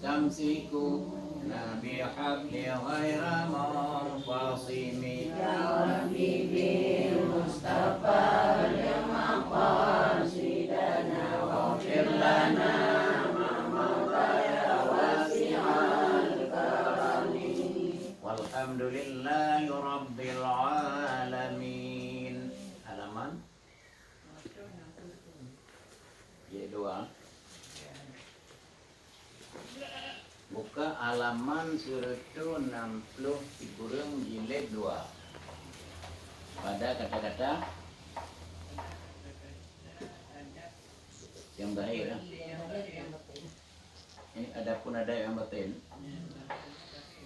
tamsiku nabi habli ghaira munfasimi ya habibi mustafa ya maqasidana waghfir lana ma madaya wasi'al karami walhamdulillahi rabbil alamin. Halaman Y2. Buka halaman 160 kurang jilid 2. Pada kata-kata yang zahir. Ini adapun ada yang batin.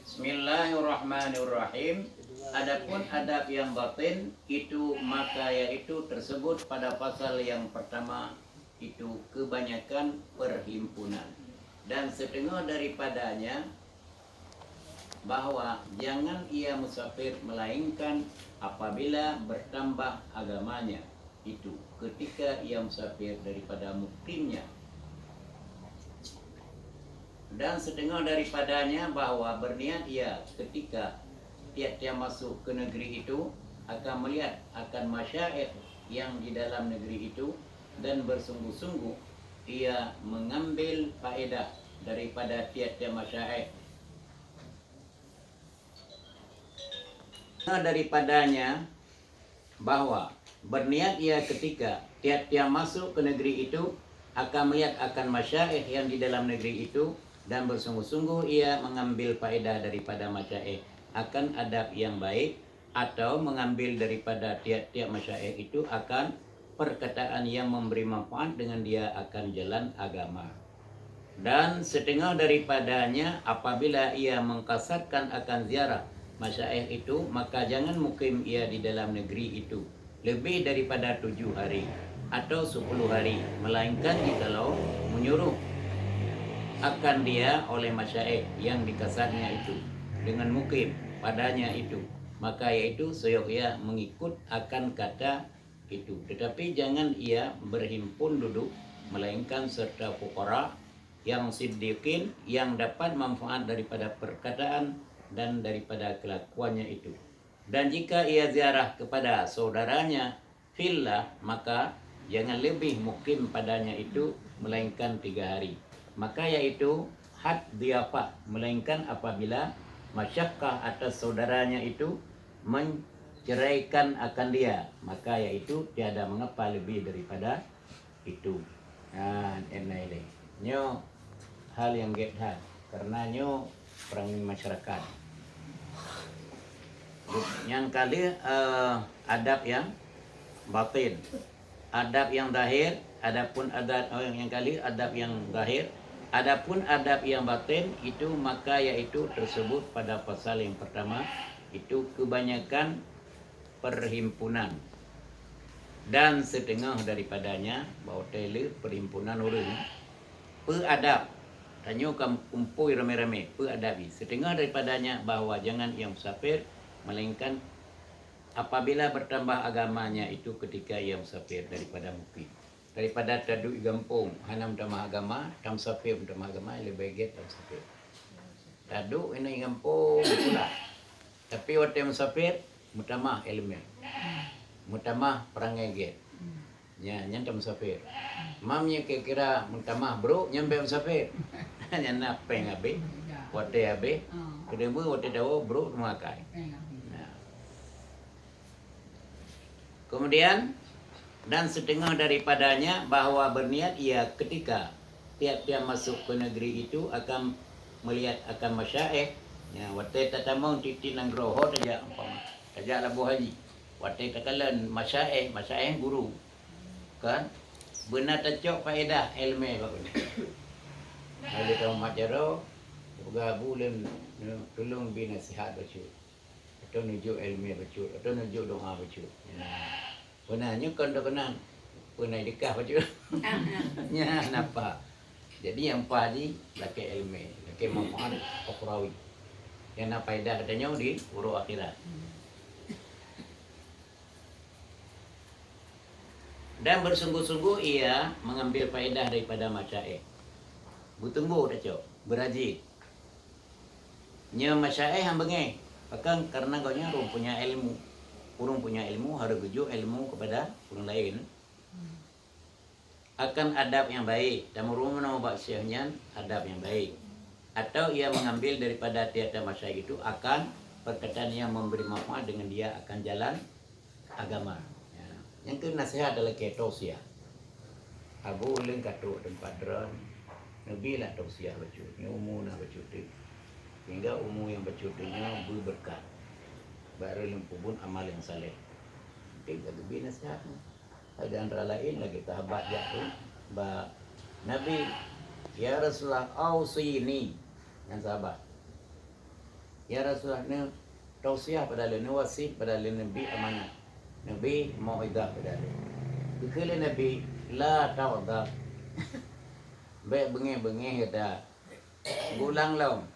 Bismillahirrahmanirrahim. Adapun adab yang batin itu maka yaitu tersebut pada pasal yang pertama itu kebanyakan perhimpunan dan setengah daripadanya bahwa jangan ia musafir melainkan apabila bertambah agamanya itu ketika ia musafir daripada mukimnya, dan setengah daripadanya bahwa berniat ia ketika tiap-tiap masuk ke negeri itu akan melihat akan masyaikh yang di dalam negeri itu dan bersungguh-sungguh ia mengambil faedah daripada tiap-tiap masyaikh. Daripadanya bahwa berniat ia ketika tiap-tiap masuk ke negeri itu akan melihat akan masyaikh yang di dalam negeri itu dan bersungguh-sungguh ia mengambil faedah daripada masyaikh akan adab yang baik, atau mengambil daripada tiap-tiap masyaikh itu akan perkataan yang memberi manfaat dengan dia akan jalan agama. Dan setengah daripadanya apabila ia mengkasatkan akan ziarah masyaikh itu maka jangan mukim ia di dalam negeri itu lebih daripada 7 hari atau 10 hari, melainkan jikalau menyuruh akan dia oleh masyaikh yang dikasatnya itu dengan mukim padanya itu, maka yaitu soyok ia mengikut akan kata itu. Tetapi jangan ia berhimpun duduk, melainkan serta fuqara yang siddiqin yang dapat manfaat daripada perkataan dan daripada kelakuannya itu. Dan jika ia ziarah kepada saudaranya fillah, maka jangan lebih mukim padanya itu melainkan 3 hari. Maka yaitu had diafah, melainkan apabila masyakkah atas saudaranya itu menceraikan akan dia, maka yaitu tiada mengapa lebih daripada itu. Ini nyo hal yang getah karena nyo perang masyarakat. Yang kali adab yang batin, adab yang zahir, adapun adab yang kali adab yang zahir. Adapun adab yang batin itu maka yaitu tersebut pada pasal yang pertama itu kebanyakan perhimpunan dan setengah daripadanya bahawa tele perhimpunan orang peadab tanyo kumpul rame-rame peadabi, setengah daripadanya bahawa jangan ia musafir melainkan apabila bertambah agamanya itu ketika ia musafir daripada mukim. Daripada tadu gampung hanam tamah agama tam musafir tamah agama lebih baik tam musafir. Tadu ini gampung pula. Tapi waktu musafir mutamah ilmu. Mutamah perangai get. Ya, nyanta musafir. Mamnya kira mutamah bro nyampe musafir. Nyana peng abe. Waktu abe. Kedua waktu dawo bro memakai. Nah. Kemudian dan setengah daripadanya bahwa berniat ia ketika tiap-tiap masuk ke negeri itu akan melihat akan masyaikh. Ya, waktu tatamau titi nang groho saja umpama. Saja labu haji. Waktu takalan masyaikh guru. Kan? Benar tacok faedah ilmu bagus. Ada tahu macaro juga bulan tolong binasihat baca. Atau nujuk ilmu baca, atau nujuk doa baca. Benarnya kenang pernah dekah baca. Ya, napa? Jadi yang padi laki ilmu, laki manfaat ukhrawi. Yang apa faedah katanya di urut akhirat. Dan bersungguh-sungguh ia mengambil faedah daripada masyaikh. Butunggu dah cok. berhaji. Nya masyaikh hang bengai. Bahkan karena kau nya punya ilmu. Urung punya ilmu harus rujuk ilmu kepada orang lain. Akan adab yang baik. Dan urung nama baksyiahnya adab yang baik. Atau ia mengambil daripada tiada masyaikh itu akan perkataan yang memberi manfaat dengan dia akan jalan agama. Ya. Yang ke nasihat adalah ketausiah. Abu ulun katuk dan padran. Nabi lah tausiah baca. Ni umur nak baca tu. Hingga umur yang baca tu nya berberkat. Baru lempu pun amal yang saleh. Kita lebih nasihat. Ada antara lain lagi sahabat dia tu. Nabi, ya Rasulullah, ausini. Yang sahabat. Ya Rasulullah, ni tausiah pada ni wasif pada Nabi amanah. Nabi mau'idah pada dia. Kekala Nabi, la ta'udab. Baik bengih-bengih kata. Ulang lam.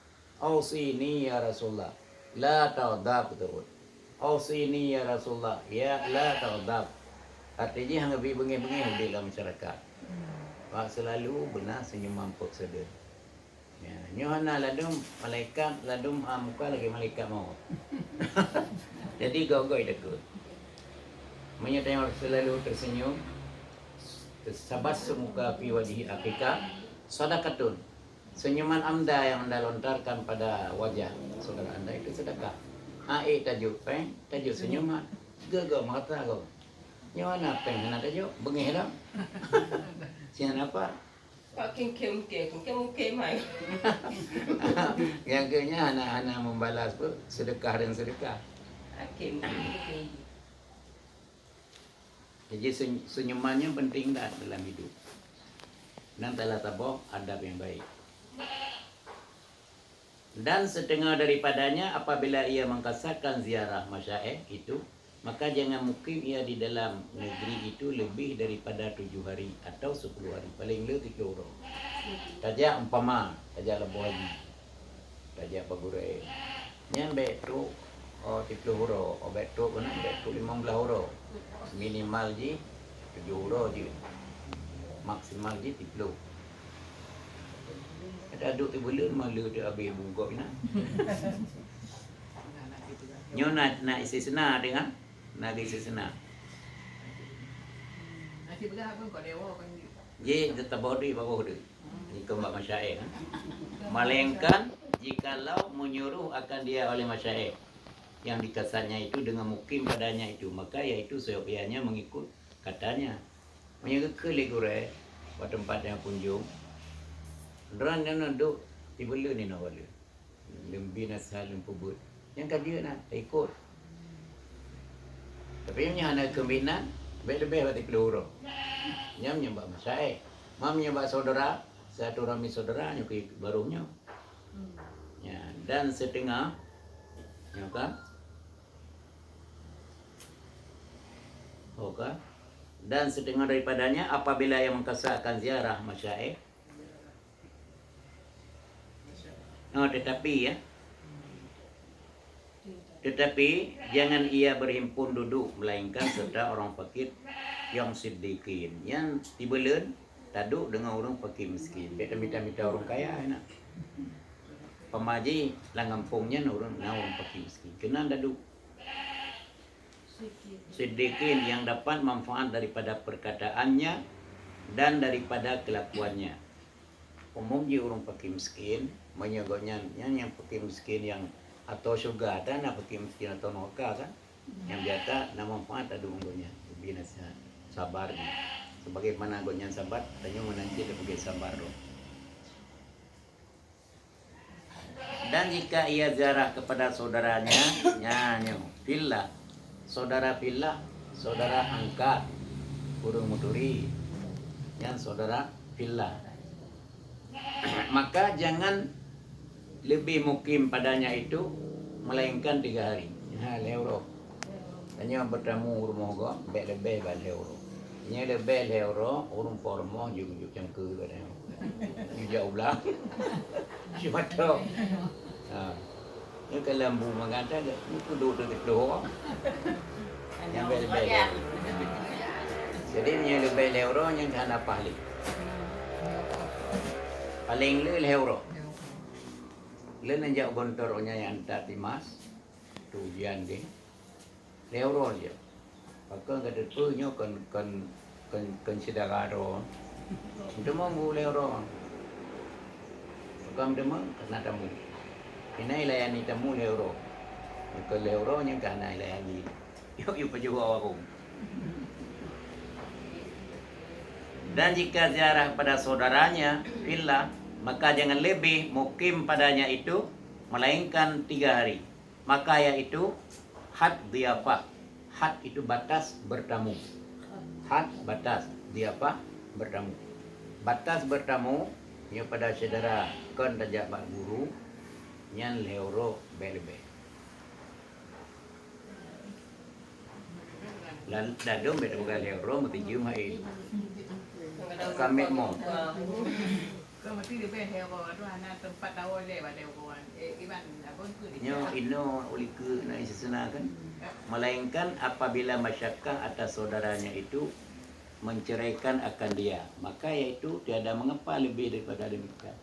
Ausini ya Rasulullah. La ta'udab betul. Ausini ya Rasulullah. Ya la ta'udab. Artinya hang lebih bengih-bengih di dalam masyarakat. Pak selalu benar senyum mampuk sedar. Ya, nyohana ladum malaikat ladum muka lagi malaikat mau. Jadi goi-goi dekut. Menyatakan selalu tersenyum. Sabat semuka fi wajhi akika sadaqatun. Senyuman anda yang anda lontarkan pada wajah saudara anda itu sedekah. Tajuk tajuk senyuman. Gego mata kau. Nyawana peng nak tajuk bengih dah. Sian apa? Pak kem mai. Yang kenya anak-anak membalas pun sedekah dan sedekah. Kem. Jadi senyumannya penting dah dalam hidup. Dan telah tabah adab yang baik. Dan setengah daripadanya apabila ia mengkasarkan ziarah masyaikh itu, maka jangan mukim ia di dalam negeri itu lebih daripada 7 hari atau 10 hari. Paling le 3 orang. Tajak umpama, tajak lebuh haji. Tajak bagurai. Yang baik tu 30 huruf. Baik tu pun baik tu 15 huruf. Minimal je 7 huruf je. Maksimal je 30. Ada aduk tu bulan malu dia habis bungkuk nak. Nyo nak isi senar dengan nak isi senar. Nasi belah pun kau dewa kan. Ye tetap bodi bawah dia. Jika mbak masyaikh. Melainkan jikalau menyuruh akan dia oleh masyaikh yang dikasarnya itu dengan mukim padanya itu, maka iaitu seyogyanya mengikut katanya. Menyaga ke legure pada tempat yang kunjung. Ran yang duduk di bela ni nak wala. Lembi nasal lempubut. Yang kan dia nak tak ikut. Tapi yang anak kembinan lebih-lebih berarti peluru. Yang menyebab masyaikh. Mam menyebab saudara, satu rami saudara nyuki barunya. Ya, dan setengah ya kan? Oke. Dan setengah daripadanya apabila yang mengkasarkan ziarah masyaikh. Tetapi jangan ia berhimpun duduk melainkan serta orang fakir yang siddiqin yang tibelan taduk dengan orang fakir miskin. Beta minta orang kaya enak. Pemaji langampungnya orang fakir miskin. Kena duduk. Siddiqin yang dapat manfaat daripada perkataannya dan daripada kelakuannya. Umumnya orang fakir miskin menyebutnya yang fakir miskin yang atau syurga dan fakir miskin atau neraka kan yang biasa nama manfaat ada unggunya lebih nasihat sabarnya sebagaimana gonya sabar tanya menanti sebagai sabar loh. Dan jika ia ziarah kepada saudaranya nyanyo fillah saudara fillah saudara angkat burung muturi yang saudara fillah maka jangan lebih mukim padanya itu melainkan 3 hari. Ha leuro. Tanya bertamu rumah gua, lebih bal leuro. Nya lebih leuro, urung pormo juga cangke pada. Juga ulang. Cuma tu. Ha. Ni kalau lembu mengata dia duduk dekat doh. Yang lebih. Jadi nya lebih leuro yang kan apa lagi. Paling le leuro. Len anjak gontornya yang tak timas, tujuan dia, leuron dia. Pakai kata punya kan sedekaro. Demo mu leuron. Pakai demo kena tamu. Ini layani tamu leuro. Ke leuro yang kena layani. Yuk pejuang aku. Dan jika ziarah pada saudaranya, fillah, maka jangan lebih mukim padanya itu melainkan 3 hari. Maka yaitu had diafah. Had itu batas bertamu. Had batas diafah bertamu. Batas bertamu nya pada saudara kon tajak bak guru nyan leuro belebe. Lan dadom beda bukan leuro mesti jum hai. Kami mau. Ke mesti di bawah kawan tu anak tempat tahu lewat kawan. Iban abang tu di. Nyo ino ulike na isesuna kan. Melainkan apabila masyarakat atas saudaranya itu menceraikan akan dia, maka yaitu tiada mengapa lebih daripada demikian.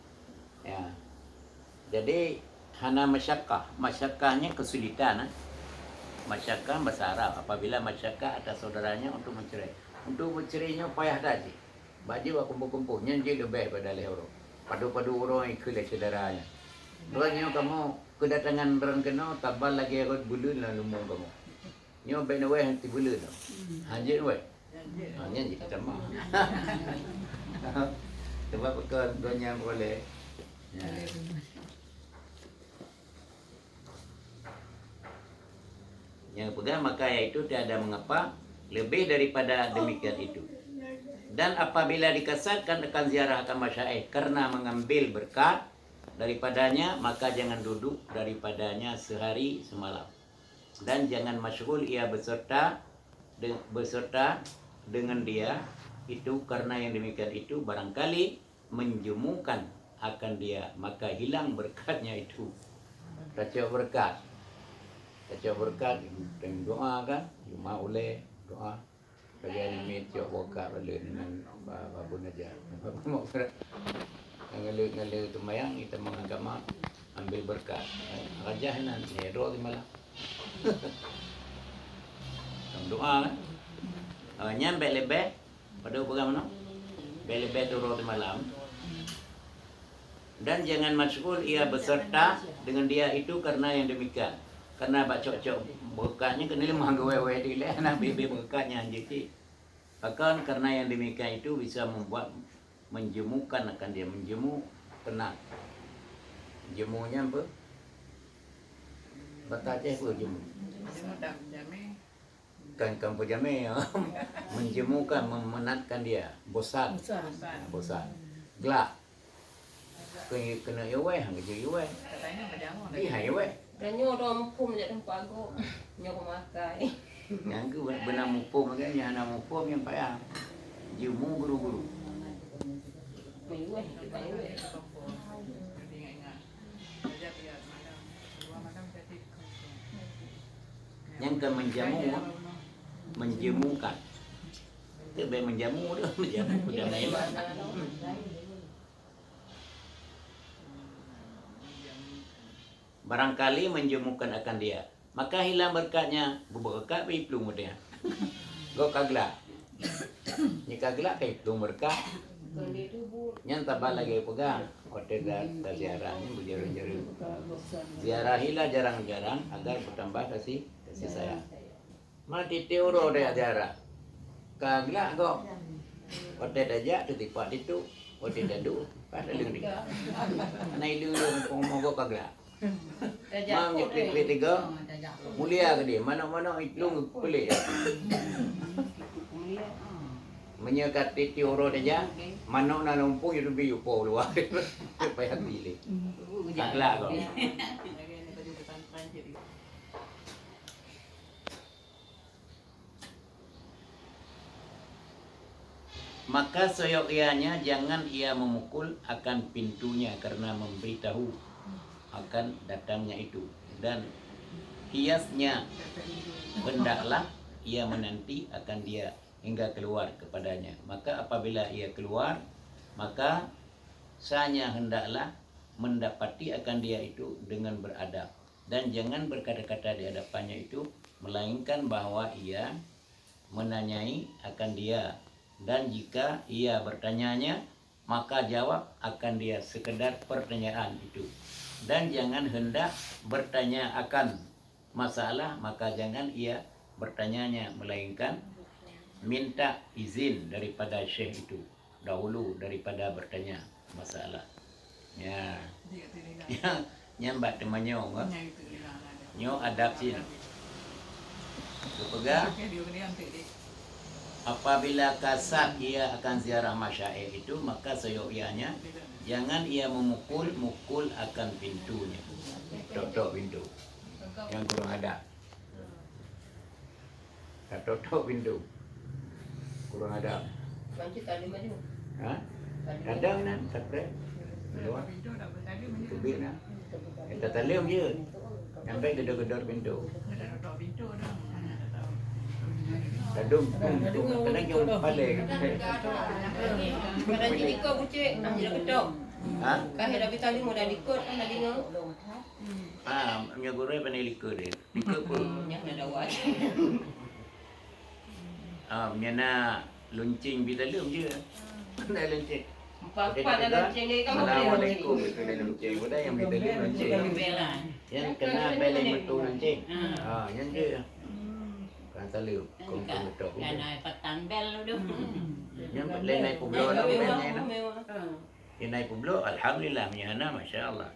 Ya. Jadi hana masyakkahnya kesulitan. Masyarakat bahasa Arab apabila masyarakat atas saudaranya untuk mencerai. Untuk bercerainya payah tadi. Baju aku kumpul nyanyi lebih pada lehoro. Padu-padu orang ikut saudaranya. Doanya kamu kedatangan orang kena tabal lagi akut bulu lah lumung kamu. Nyo ben we henti bulu tu. Hanjit we. Nyanyi kita mah. Sebab ke doanya boleh. Ya. Yang pegang maka yaitu tiada mengapa lebih daripada demikian itu. Dan apabila dikesatkan akan ziarah akan masyaikh karena mengambil berkat daripadanya, maka jangan duduk daripadanya sehari semalam. Dan jangan masyghul ia beserta dengan dia itu, karena yang demikian itu barangkali menjemukan akan dia, maka hilang berkatnya itu. Kacau berkat. Kacau berkat dengan doa kan, cuma oleh doa. Kalian ini tiap wakar boleh dengan babu aja. Mau ngalir tumayang kita mengagama ambil berkat. Raja nan hero di malam. Doa kan. Nyampe lebih pada bagaimana? Lebih turun di malam. Dan jangan masyghul ia beserta dengan dia itu karena yang demikian. Karena bacok-cok berkatnya kena lemah gawe-gawe di leh nak bebe berkatnya jadi. Bahkan karena yang demikian itu bisa membuat menjemukan akan dia, menjemu kena. Jemunya apa? Batajeh apa jemu? Semudah jame. Kan kampung jame ya. Menjemukan, memenatkan dia, bosan. Bosan. Gelak. Kena yawe, hang kerja yawe. Katanya berjamu. Di hai yawe. Dan nyo rom pum je tempat aku. Nyo makai. Yang ke benar mupum kan, yang nak mupum yang payah. Jemu guru-guru. Mewah, mewah. Yang ke menjemukan. Itu baik menjamu tu, menjamu sudah lain. Barangkali menjemukan akan dia, maka hilang berkatnya. Berkat pi plung dia. Go kagla. Ni kagla kai plung berkat. Yang tabal lagi pegang. Hotel dah ziarahnya berjalan-jalan. Ziarahilah jarang-jarang agar bertambah kasih sayang. Mati teoro dia ziarah. Kagla go. Hotel aja tu tipat itu. Hotel dadu. Pada leng dia. Nai leng pong go kagla. Mang nyeklik tiga. Mulia ke dia. Mana-mana itu pelik. Menyekat titi oro aja. Mana nak lumpur itu biu po luar. Payah pilih. Kagla go. Maka seyogyanya jangan ia memukul akan pintunya karena memberitahu akan datangnya itu, dan hiasnya hendaklah ia menanti akan dia hingga keluar kepadanya. Maka apabila ia keluar, maka sanya hendaklah mendapati akan dia itu dengan beradab, dan jangan berkata-kata di hadapannya itu melainkan bahwa ia menanyai akan dia, dan jika ia bertanyanya maka jawab akan dia sekedar pertanyaan itu, dan jangan hendak bertanya akan masalah maka jangan ia bertanyanya melainkan minta izin daripada syekh itu dahulu daripada bertanya masalah. Ya, Dia tidak. ya, nyambat temannya enggak? Nya itu hilang ada. Nyo adab sin. Pegang. Oke, dia kemudian tadi. Apabila kasat ia akan ziarah masyaikh itu, maka seyogyanya jangan ia memukul akan pintunya. Tok pintu. Yang kurang ada. Tak tok pintu. Kurang ada. Panci tali maju. Ha? Kadang nan tak pre. Luar. Pintu dah bertadi mana? Kubik na. Kita talim je. Sampai gedor-gedor pintu. Ada tok pintu dah. Mana tak tahu. Tadung. Kadang yang paling. Kadang jadi kau bucik, nak jadi ketok. Ha? Kah dah tali mau dah dikot, kan dah dengar. Ah, punya guru pandai likur dia. Likur pun. Yang dah dawat. Ah, punya nak luncing bitalum je. Pandai luncing. Empat dalam ceng ni kamu boleh. Assalamualaikum. Pandai luncing. Pada yang bitalum luncing. Yang kena beleng betul luncing. Ah, yang je. Kan salim. Kumpul betul. Kanai petang bel tu. Yang lain naik pulau lah. Mewah, mewah. Yang naik pulau, alhamdulillah. Menyana, masya Allah.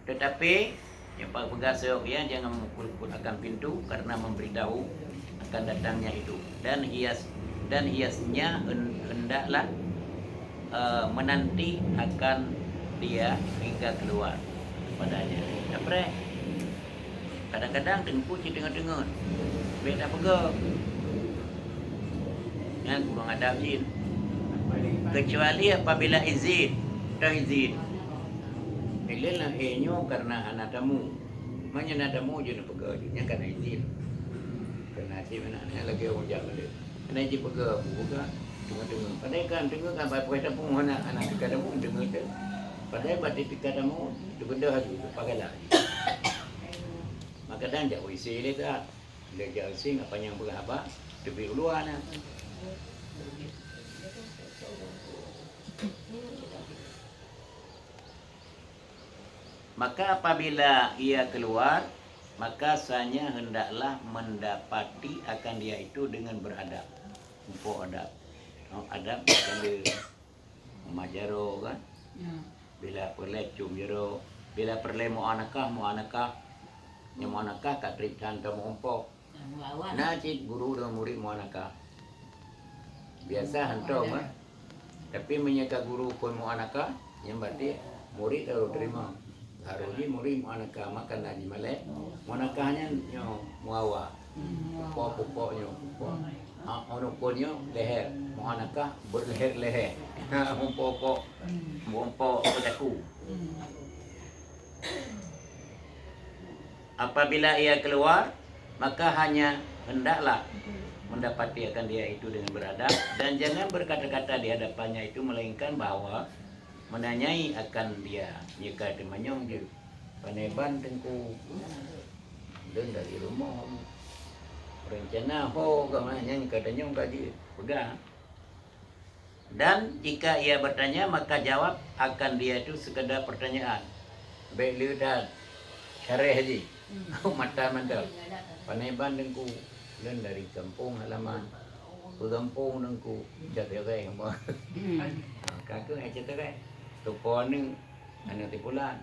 Tetapi yang pegasok ya jangan memukul akan pintu karena memberitahu akan datangnya itu, dan hiasnya hendaklah menanti akan dia hingga keluar padanya. Apa? Kadang-kadang tengku si tengah-tengah beda pegang yang kurang adab jin, kecuali apabila izin dah izin. Ilalah enyo karena anak tamu. Mana anak tamu je nak pegang dia, nya kena izin. Kena si mana ni lagi orang jaga dia. Kena izin pegang, buka tengah-tengah. Padahal kan tengah kan pakai tamu anak dekat tamu tengah tu. Padahal batik dekat tamu tu benda tu pakai lah. Maka dan jak WC dia tak. Dia jak sing apa yang berapa tepi luar nah. Maka apabila ia keluar, maka sanya hendaklah mendapati akan dia itu dengan beradab. Umpuk adab. Adab bila majaro kan. Bila perle cum jero, bila perle muanakah yang muanakah kat trip hantar umpuk. Nah cik guru dan murid muanakah. Biasa hantar mah. Tapi menyeka guru pun muanakah, yang berarti murid harus terima. Harusnya murid muanakah makan lagi malek. Muanakahnya nyo muawa. Pupuk-pupuknya pupuk. Onoponnya leher. Muanakah berleher-leher. Mumpuk petaku. Apabila ia keluar, maka hanya hendaklah mendapati akan dia itu dengan beradab, dan jangan berkata-kata di hadapannya itu melainkan bahwa menanyai akan dia. Jika temanyong je paneban tengku dan dari rumah rencana ho gamanya katanya kaji pegang. Dan jika ia bertanya maka jawab akan dia itu sekedar pertanyaan. Baik lihat syarih haji. Mata mantap. Paneban tengku dan dari kampung halaman ke kampung tengku jatuh kai apa. Kakak cerita kai. Tupo ni anak tipulan.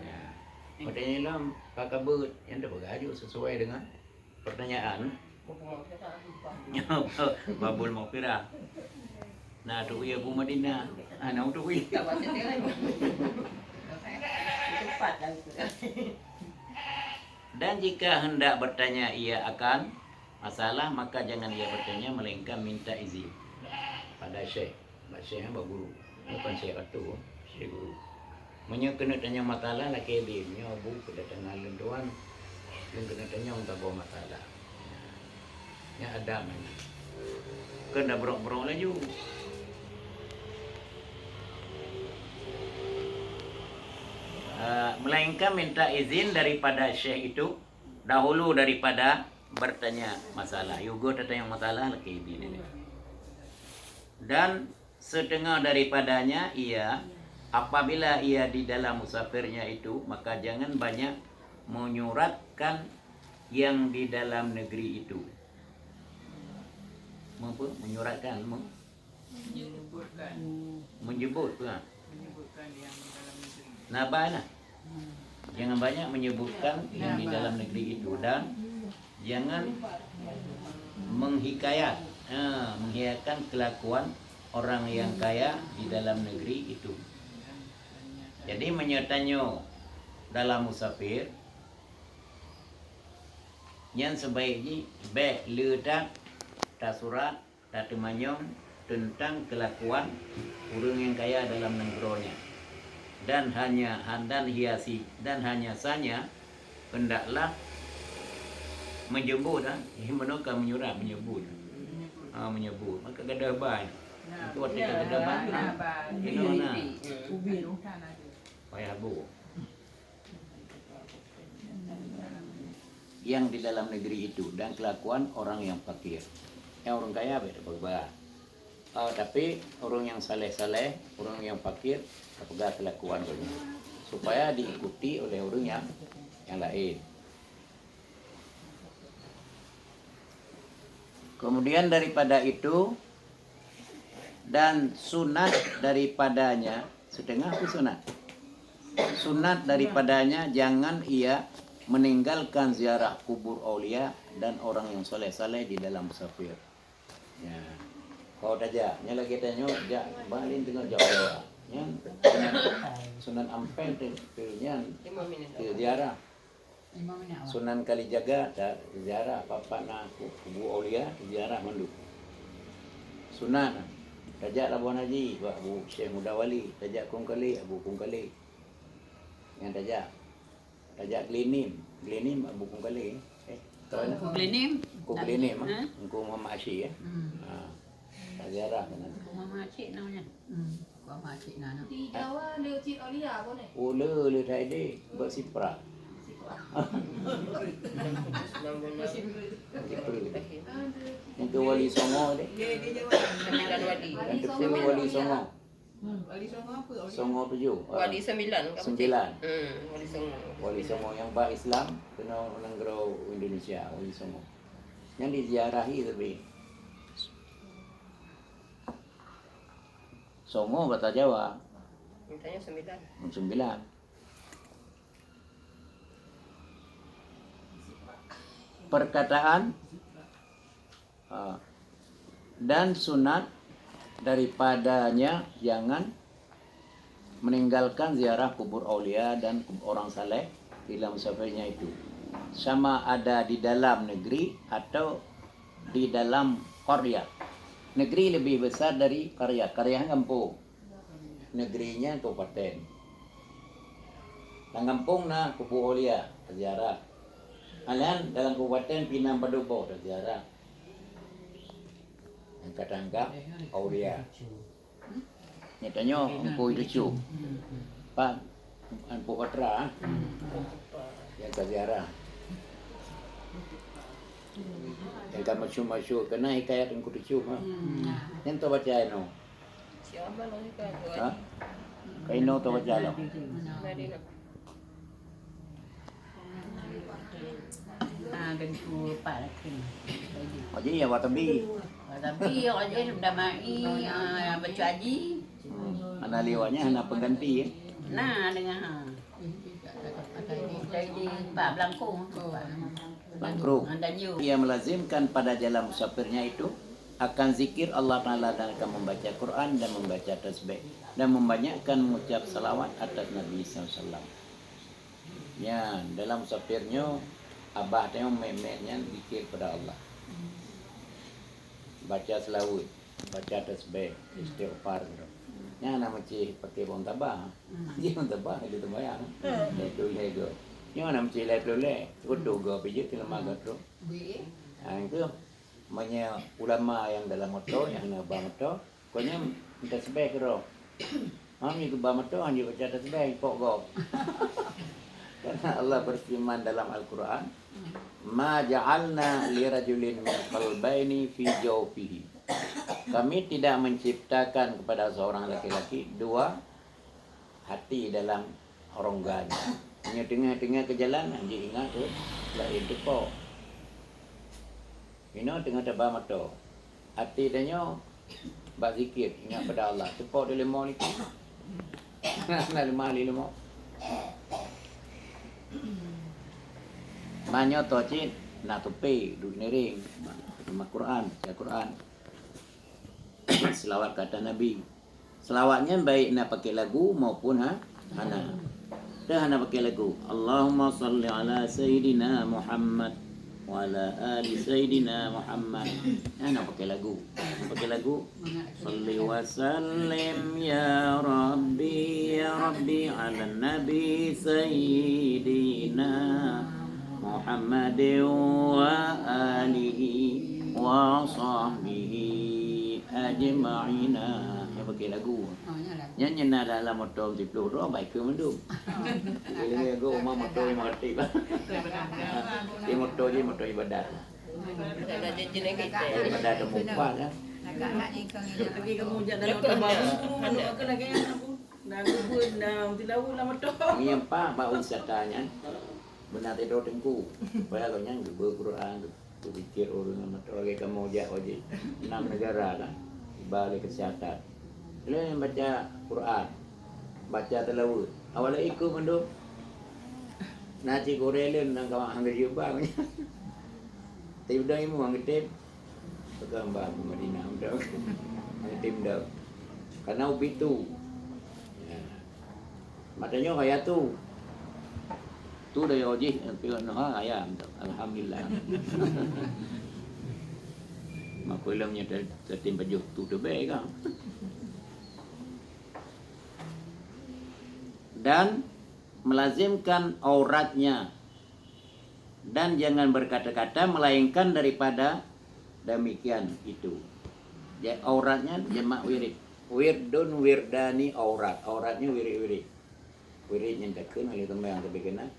Ya. Pertanyaan dalam kakak ber yang dah bergajuk sesuai dengan pertanyaan. Babul Maghfirah. Nah, tu ia Bu Madinah. Anak tu ia. Tak baca dia kan. Cepat dah itu. Dan jika hendak bertanya ia akan masalah, maka jangan ia bertanya melainkan minta izin pada syekh. Syekh yang berguru. Bukan syekh ratu, syekh guru. Menyo kena tanya masalah lah ke dia. Menyo bu kedatangan lentuan. Yang kena tanya untuk bawa masalah. Ya ada mana. Kena berok-berok laju. melainkan minta izin daripada syekh itu dahulu daripada bertanya masalah. Yugo tanya masalah lagi ini. Dan setengah daripadanya ia apabila ia di dalam musafirnya itu maka jangan banyak menyuratkan yang di dalam negeri itu. Mampu menyuratkan, menyebutkan menyebutkan. menyebutkan yang di dalam negeri. Nabana. Jangan banyak menyebutkan yang di dalam negeri itu dan jangan menghikayatkan kelakuan orang yang kaya di dalam negeri itu. Jadi menyertanya dalam musafir yang sebaiknya baik letak tak surat tak temanyong tentang kelakuan orang yang kaya dalam negaranya dan hanya saja hendaklah menyebut menukar menyurat menyebut maka gadah ban itu waktu gadah ban itu na payah bu yang di dalam negeri itu dan kelakuan orang yang fakir. Orang kaya beda berbeda. Tapi orang yang saleh-saleh, orang yang fakir, apa kelakuan supaya diikuti oleh orang yang lain. Kemudian daripada itu dan sunat daripadanya setengah itu sunat. Sunat daripadanya jangan ia meninggalkan ziarah kubur aulia dan orang yang soleh-saleh di dalam musafir. Ya. Kau saja, nya lagi tanya, ja, balin tengah jauh. Nya Sunan Ampel nya ziarah. Sunan Kalijaga ziarah papa na kubur aulia ziarah mandu. Sunan Tajak Labuan Haji, Abu Syekh Mudawali, Tajak Kongkali, Abu Kongkali. Yang Tajak Glinim, Abu Kongkali. Klinim. Glinim, Engkau Muhammad Asyik ya. Ziarah kan. Mama cik namanya. Mama cik nana. Di Jawa Leo Cik Olia pun Le tadi deh, buat sipra. Itu Wali Songo deh. Dia jawab. Yang terpilih Wali Songo. Wali Songo apa? Songo 7. Wali 9 kan? 9. Wali Songo. Wali Songo yang bah Islam kena negara Indonesia, Wali Songo. Yang diziarahi tapi Songo bahasa Jawa. Mintanya 9. 9. Perkataan dan sunat daripadanya jangan meninggalkan ziarah kubur aulia dan orang saleh di dalam musafirnya itu sama ada di dalam negeri atau di dalam qarya. Negeri lebih besar dari karya kampung. Negerinya kabupaten. Kampung na kubur aulia ziarah. Alan dalam kabupaten Pinang Padubo ziarah. Yang katangkap aulia. Nyatanya Empu Lucu. Pak Empu Patra yang ke ziarah. Yang kan masyur-masyur kena hikayat Empu Lucu mah. Yang tu baca no. Siapa lo ni kan? Ha? Kaino tu baca lo. Madinah. Gantu pak lagi. Jadi ya watabi. Tapi orang je sudah mai baca haji. Mana liwatnya hanya pengganti ya. Nah dengan dari Pak Blangkong. Bangkrut. Dan you. Ia melazimkan pada jalan musafirnya itu akan zikir Allah Ta'ala dan akan membaca Quran dan membaca tasbih dan membanyakkan mengucap salawat atas Nabi SAW. Ya, dalam musafirnya abah tengok memetnya zikir pada Allah. Baca selawat, baca tasbih, istighfar gitu. Nya nama cik pakai bawang tabah. Dia bawang tabah itu terbayang. Itu lego. Nya nama cik lele, udah go pijit ke lembaga tu. Itu ulama yang dalam motor, yang nabang motor, pokoknya minta sebek kero. Mami ke bamato anji baca tasbih pok gop. Karena Allah berfirman dalam Al-Qur'an, "Ma ja'alna li rajulin min qalbaini fi jawfihi." Kami tidak menciptakan kepada seorang laki-laki dua hati dalam rongganya. Hanya tengah-tengah ke jalan anji ingat tu lain tu pok. Ino tengah tabah mato. Hati danyo bak zikir ingat pada Allah. Tepok dia lemah ni. Nah lemah li lemah. Manyo to cit nak tupi duduk nering. Baca Quran, baca Quran. Selawat kata Nabi. Selawatnya baik nak pakai lagu maupun hana. Dah hana pakai lagu. Allahumma salli ala Sayyidina Muhammad wa ala ali Sayyidina Muhammad. Hana pakai lagu. Pakai lagu. Salli wa sallim ya Rabbi ala Nabi Sayyidina Muhammad wa alihi wa sahbihi ajma'ina. Pakai lagu. Nyanyi nada dalam motor di peluru baik ke mendung. Ini go rumah motor mati bah. Di motor ibadat. Ada jenis kita. Ibadat tempat kan. Pergi kamu jalan dalam baru pun aku lagi aku dah kubur dah tilawu lah motor. Ngiyampa ba wisatanya. Benar tidur tengku. Supaya kau nyang berquran tu pikir orang motor lagi kamu jak wajib 6 negara kan. Balik kesihatan. Bila yang baca Quran, baca tilawah, awalnya ikut mendung. Nasi goreng nang kawan hangga jubah punya. Tapi dah imu hangga tim. Pegang bah Madinah dah. Hangga tim dah. Karena ubi tu. Matanya kaya tu. Tu dah ojih pilih noh ayam. Alhamdulillah. Mak filmnya tertim baju tu baik kan. Dan melazimkan auratnya dan jangan berkata-kata melainkan daripada demikian itu. Jadi auratnya jamak wirid. Wirdun wirdani aurat. Auratnya wirid-wirid. Wirid yang takkan oleh tembang tapi kena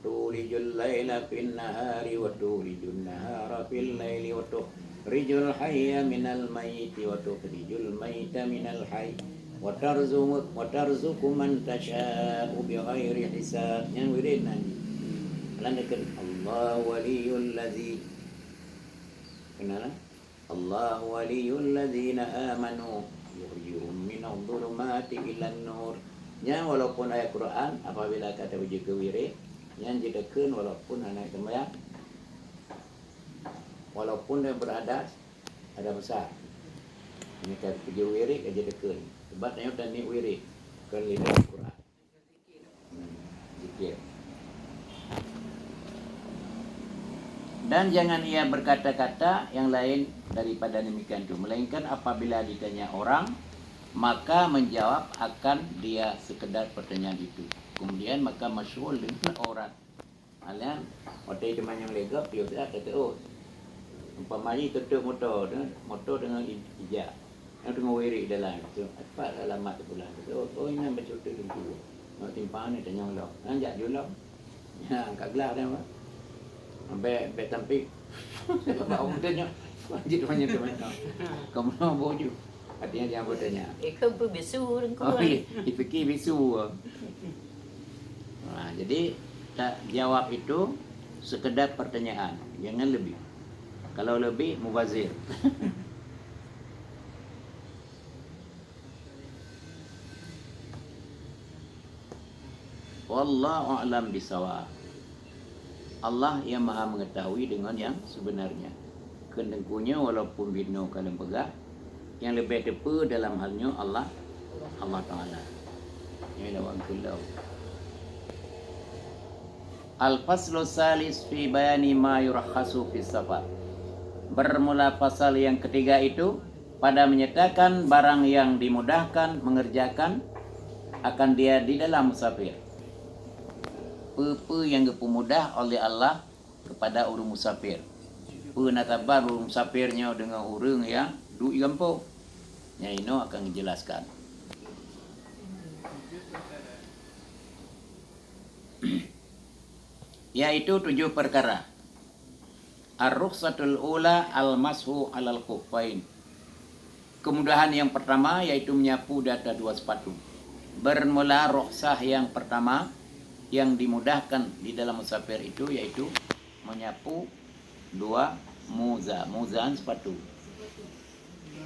tulijul laila fin nahari wa tulijul nahara fil laili wa tukhrijul hayya minal mayyiti wa tukhrijul mayyita minal hayy watarzuqu man tasha'u bighairi hisab. Yang wirid nanti landakan Allah waliyul ladzi kenala Allah waliyul ladzina amanu yukhrijuhum minadh dhulumati ilan nur. Yang walaupun ayat Quran apabila kata uji ke wirid yang jedakeun walaupun anak sembahyang walaupun dia berada besar ini kata uji wirid aja jedakeun. Sebab tanya tani wirid kerana Quran. Zikir. Dan jangan ia berkata-kata yang lain daripada demikian itu, melainkan apabila ditanya orang maka menjawab akan dia sekedar pertanyaan itu. Kemudian maka masyhur dengan orang. Alian waktu itu yang legap dia kata oh umpamanya tutup motor dengan ijak. Yang tengah wirid dalam tu apa alamat tu pula oh ini baca tu dulu nak timpang ni tanya Allah anjak jual ya angkat gelar dia apa sampai tampik sebab orang tanya wajib tanya tu mana kamu nak boju artinya dia bertanya Kau berbisu oh dengan dipikir bisu jadi tak jawab itu sekedar pertanyaan jangan lebih kalau lebih mubazir. Wallahu a'lam bisawab. Allah yang maha mengetahui dengan yang sebenarnya. Kendengkunya walaupun bino kalian pegang, yang lebih tepat dalam halnya Allah Ta'ala. Ini lawan kulau. Al-faslu salis fi bayani ma yurakhasu fi safar. Bermula pasal yang ketiga itu pada menyatakan barang yang dimudahkan mengerjakan akan dia di dalam musafir. Apa yang dipermudah oleh Allah kepada orang musafir. Penatabar orang musafirnya dengan orang yang duduk di kampung. Yang ini akan dijelaskan. Yaitu 7 perkara. Ar-rukhsatul ula al-mashu alal khuffain. Kemudahan yang pertama yaitu menyapu di atas 2 sepatu. Bermula rukhsah yang pertama yang dimudahkan di dalam musafir itu yaitu menyapu 2 muza. Muzaan sepatu.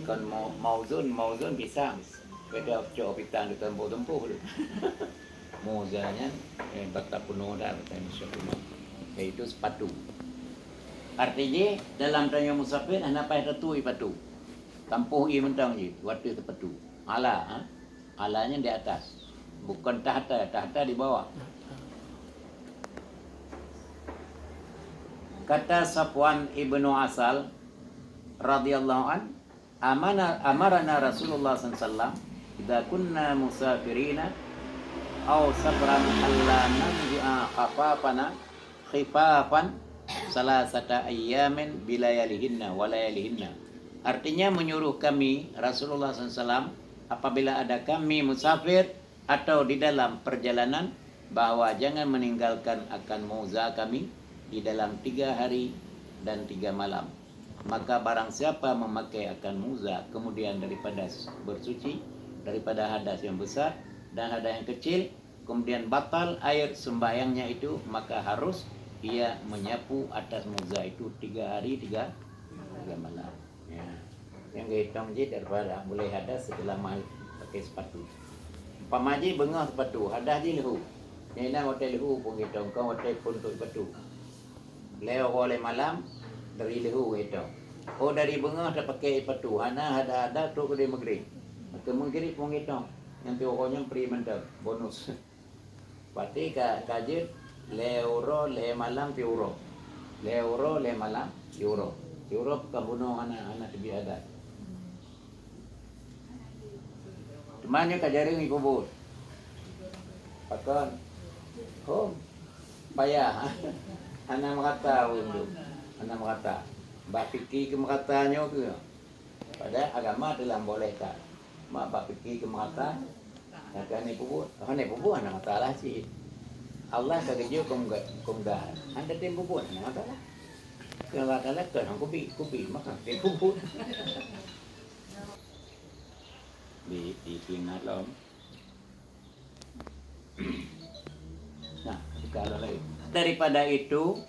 Kan mauzun bisa. Beda cok pitan di tempuh tu. Muzanya bata penuh dah yaitu sepatu. Artinya dalam tanya musafir apa yang tertui sepatu. Tampuh i mentang je waktu sepatu. Alanya di atas. Bukan tahta di bawah. Kata Safwan ibnu Asal radhiyallahu an, amarana Rasulullah sallallahu idza kunna musafirina aw safran alla nanzi'a khifafan salasata ayyamin bilayalihinna walayalihinna. Artinya menyuruh kami Rasulullah SAW apabila ada kami musafir atau di dalam perjalanan bahwa jangan meninggalkan akan muza kami di dalam 3 hari dan 3 malam. Maka barang siapa memakai akan muza kemudian daripada bersuci daripada hadas yang besar dan hadas yang kecil kemudian batal air sembahyangnya itu maka harus ia menyapu atas muza itu 3 hari 3 malam. Ya. Yang hitam je daripada boleh hadas setelah pakai sepatu. Pamaji bengah sepatu, hadas je lehu. Nina hotel lehu pun hitam, kau hotel pun untuk sepatu. Leo oleh malam dari lehu hitam. Oh dari bengah dah pakai sepatu, hana ada tu kedai maghrib. Maka maghrib pun hitam. Yang tu orangnya beri mantap bonus. Pati kajet le malam euro. Le malam euro. Euro kabuno anak tebi ada. Temannya kajaring ni kubur. Pakan. Oh. Payah. Anak merata undur. Anak merata. Bak fikir ke meratanya ke. Pada agama dalam boleh tak. Mak bak fikir ke merata. Kan ni kubur. Ni kubur anak merata lah sih. Allah kerja kumdah. Anda tempo buat anak merata lah. Kalau ada kan kopi makan tempo buat. Di pingat lom. Nah, kalau lagi daripada itu,